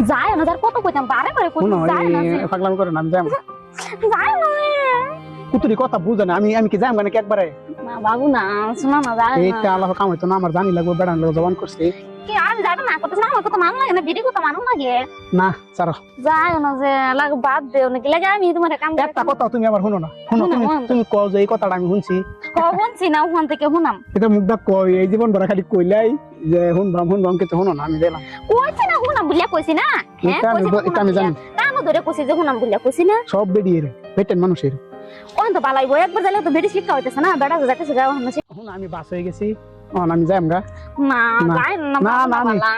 যায় না, কত কইতাম বারে বারে কই যায় না, পাগলামি করে না, আমি যাই যায় না কুতুরি কথা বুঝে না, আমি কি যাই মানে একবারে না বাবু না, শোনা না, যায় না এইটা আল্লাহ কাম হইতো না, আমার জানি লাগবে, বেড়ান লাগবে, জবান করছি কি আর যাবে না, কত না আমার কত মান লাগে না, বিড়ি কত মান লাগে না ছাড়ো। যায় না যে লাগ বাদ দেও নাকি লাগে, আমি তোমার কাম একটা কথা তুমি আবার শুনো না, শুনো তুমি কও যে এই কথাটা আমি শুনছি, শুনছি না ওখান থেকে শুনাম, এটা মুখটা কই এই জীবন ভরা খালি কইলাই যে শুনবাম কিছু শুনো না, আমি দিলাম কইছি না শুনাম বুলিয়া কইছি না, হ্যাঁ এটা আমি জানি, কানো ধরে কইছি যে শুনাম বুলিয়া কইছি না, সব বেডিয়ের পেটেন মানুষের ওখান তো বালাইবো, একবার যাইলে তো বেড়ি শিক্ষা হইতেছে না, বেড়া যাইতেছে গাও হামছে আমি বাস হয়ে গেছি, আমি যাই আমরা না যায় না বাবা,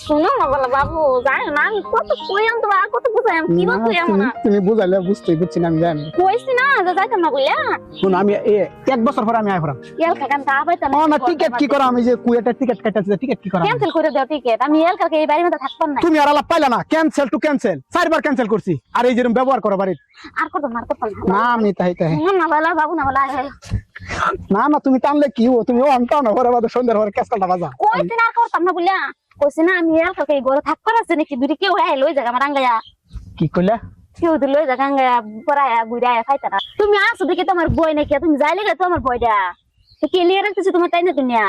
শুনো না বলা বাবু, যায় না, আমি কত কইয়াম তো কত বুঝাইম কি বা কইয়াম না, তুমি বুঝাইলে বুঝছি না, আমি যাই কইছি না যে যাইতাম না কইয়া, শুনো আমি এক বছর পরে আমি আইফরাম এল কাকান তা পাইতা না, টিকেট কি করা, আমি যে কুয়েটের টিকেট কাটাচ্ছি, টিকেট কি করা, ক্যান্সেল করে দাও টিকেট, আমি এল কাকে এই বাড়ির মধ্যে থাকতাম না, তুমি আর আলাপ পাইলা না, ক্যান্সেল টু ক্যান্সেল 4 বার ক্যান্সেল করছি, আর এই যেরকম ব্যবহার করো বাড়ির, আর কত না আমি তাই না বলা বাবু না বলা, না তুমি টানলে কি হো, তুমি অন্টাও না ঘরে বাদে সন্ধ্যার পরে ক্যাসকালটা বাজা, কইছি না করতাম না বলিয়া, কইছি না আমি এল কাকে এই ঘরে থাকবার আছে নাকি, দুটি কেউ আই লই জায়গা আমার আঙ্গায়া, কি কইলা কেউ তো লই জায়গা আঙ্গায়া পরায়া গুইরায়া খাইতা না, তুমি আসো দেখি তোমার বই নাকি, তুমি যাইলে গে তোমার বইটা কি লিয়ে রাখতেছি তোমার তাই না দুনিয়া,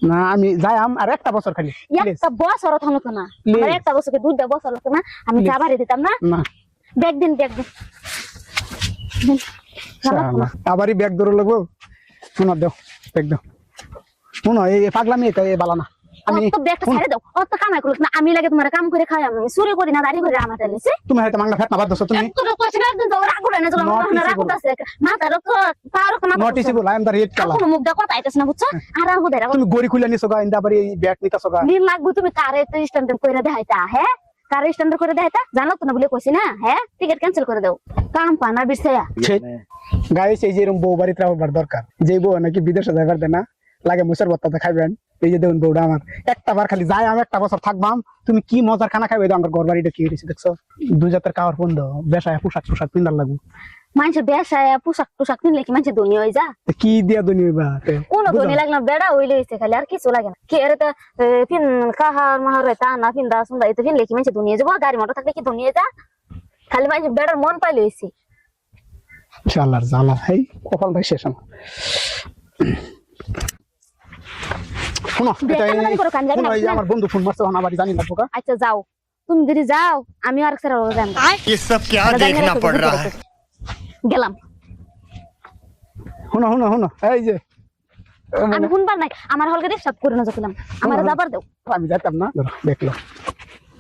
না আমি যাই আর একটা বছর খালি, একটা বছর হতো না, আমার একটা বছরকে 2টা বছর হতো না, আমি যাবারে দিতাম না, না ব্যাগ দিন আবারই ব্যাগ ধরে লাগবো, শোনা দাও ব্যাগ দাও, শুনো এই পাগলামি এটা এই বালা না, আমি তো ব্যাগটা ছেড়ে দাও, অত কামাই করছ না, আমি লাগে তোমার কাম করে খাই, আমি চুরি করি না, দাড়ি করে আমার তাইছে তুমি হয়তো মাংলা ফেট না বাদ দছো, তুমি তোর কইছ না একদিন তো রাগ করে না, যখন আমার রাগ করতেছে মাথা রক পার রক মাথা noticeable I am the red colour, কোনো মুখ দা কথা আইতাছ না বুঝছো, আর রাগ দেরা তুমি গড়ি খুলে নিছো গা, ইন্দা বাড়ি এই ব্যাগ নিতাছো গা, নীল লাগবো, তুমি কারে তো স্ট্যান্ডার্ড কইরা দেখাইতা, হ্যাঁ কারে স্ট্যান্ডার্ড করে দেখাইতা, জানো তো না বলে কইছি না, হ্যাঁ টিকেট ক্যান্সেল করে দাও, কাম পানা বিছায়া গাইস এই যে এরকম বউ বাড়িতে রাখবার দরকার, যে বউ নাকি বিদেশে যাবার দেয় না, লাগে মুসের ভর্তাতে খাইবেন, এই যে দেখুন বউটা আমার একটা বার খালি যাই, আমি একটা বছর থাকবাম, তুমি কি মজার খানা খাইবে, আমার ঘর বাড়িটা কি হয়েছে দেখছো, 2 জাতের কাওয়ার বন্ধ, বেশায় পোশাক পিন্দার লাগবো, মানুষের বেশায় পোশাক কিনলে কি মানুষের ধনী হয়ে যা, কি দিয়া দুনি হইবা, কোন ধনী লাগলো বেড়া হইলে হইছে, খালি আর কিছু লাগে না, কি এর তো ফিন কাহার মাহার তা না ফিন দা সুন্দা এটা ফিনলে কি মানুষের ধনী হয়ে যাবো, গাড়ি মোটর থাকলে কি ধনী হয়ে যা, খালি মানুষের বেড়ার মন পাইলে হইছে, ইনশাআল্লাহ জালা এই কপালটাই শেষ আমার, শোনো আমার বন্ধু ফোন মারছে, আমার জানি না বোকা, আচ্ছা যাও তুমি যদি যাও আমি আর স্যার যাম, ये सब क्या देखना पड़ रहा है, গেলাম, শুনো এই যে আমি শুনবার নাই, আমার হলকে সব করে না যখন আমার যাবার দাও, আমি যাইতাম না, দেখলো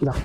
যাও।